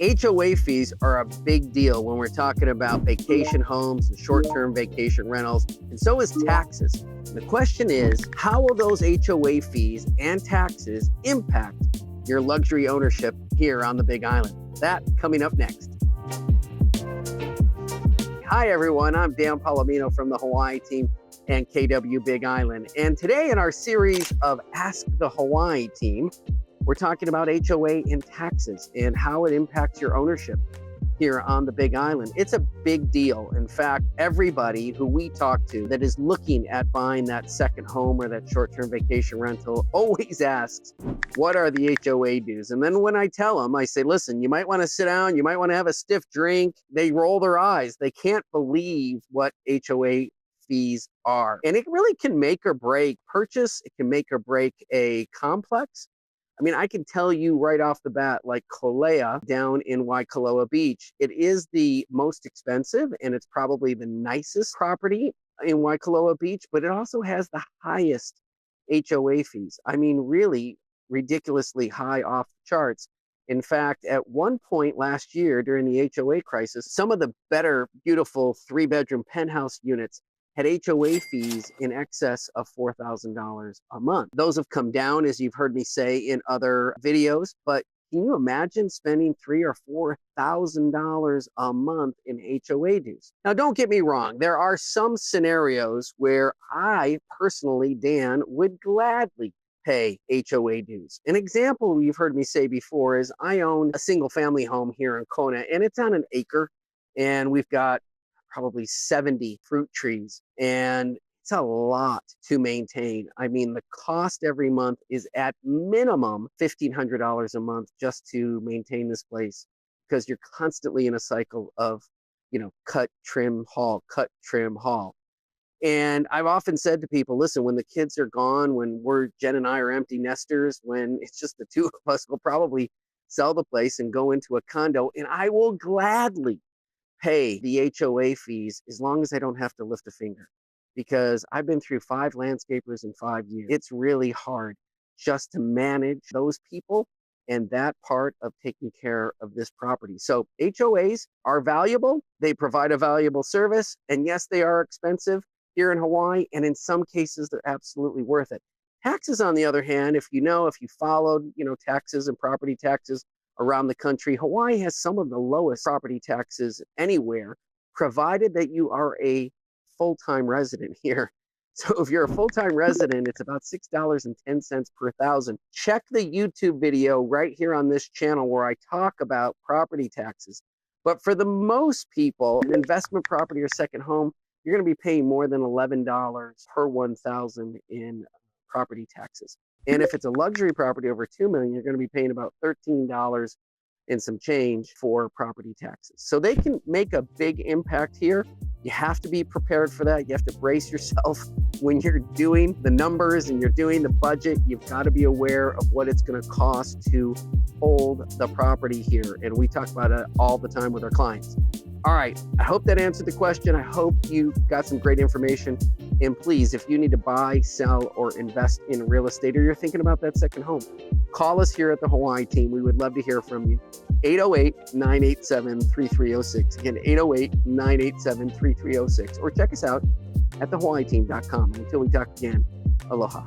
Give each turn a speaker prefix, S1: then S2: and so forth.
S1: HOA fees are a big deal when we're talking about vacation homes and short-term vacation rentals, and so is taxes. The question is, how will those HOA fees and taxes impact your luxury ownership here on the Big Island? That coming up next. Hi everyone, I'm Dan Polimino from the Hawaii team and KW Big Island. And today in our series of Ask the Hawaii team, we're talking about HOA and taxes and how it impacts your ownership here on the Big Island. It's a big deal. In fact, everybody who we talk to that is looking at buying that second home or that short-term vacation rental always asks, what are the HOA dues? And then when I tell them, I say, listen, you might want to sit down, you might want to have a stiff drink. They roll their eyes. They can't believe what HOA fees are. And it really can make or break purchase. It can make or break a complex. I mean, I can tell you right off the bat, like Kolea down in Waikoloa Beach, it is the most expensive and it's probably the nicest property in Waikoloa Beach, but it also has the highest HOA fees. I mean, really ridiculously high off the charts. In fact, at one point last year during the HOA crisis, some of the better, beautiful 3-bedroom penthouse units had HOA fees in excess of $4,000 a month. Those have come down, as you've heard me say in other videos, but can you imagine spending $3,000 or $4,000 a month in HOA dues? Now, don't get me wrong. There are some scenarios where I personally, Dan, would gladly pay HOA dues. An example you've heard me say before is I own a single family home here in Kona, and it's on an acre, and we've got probably 70 fruit trees, and it's a lot to maintain. I mean, the cost every month is at minimum $1,500 a month just to maintain this place, because you're constantly in a cycle of, cut, trim, haul, cut, trim, haul. And I've often said to people, listen, when the kids are gone, when Jen and I are empty nesters, when it's just the two of us, we'll probably sell the place and go into a condo, and I will gladly pay the HOA fees as long as I don't have to lift a finger, because I've been through 5 landscapers in 5 years. It's really hard just to manage those people and that part of taking care of this property. So HOAs are valuable. They provide a valuable service. And yes, they are expensive here in Hawaii. And in some cases, they're absolutely worth it. Taxes, on the other hand, if you followed, taxes and property taxes around the country, Hawaii has some of the lowest property taxes anywhere, provided that you are a full-time resident here. So if you're a full-time resident, it's about $6.10 per thousand. Check the YouTube video right here on this channel where I talk about property taxes. But for the most people, an investment property or second home, you're going to be paying more than $11 per 1,000 in property taxes. And if it's a luxury property over $2 million, you're going to be paying about $13 and some change for property taxes. So they can make a big impact here. You have to be prepared for that. You have to brace yourself when you're doing the numbers and you're doing the budget. You've got to be aware of what it's going to cost to hold the property here. And we talk about it all the time with our clients. All right, I hope that answered the question. I hope you got some great information. And please, if you need to buy, sell, or invest in real estate, or you're thinking about that second home, call us here at the Hawaii team. We would love to hear from you. 808-987-3306. Again, 808-987-3306. Or check us out at thehawaiiteam.com. Until we talk again, aloha.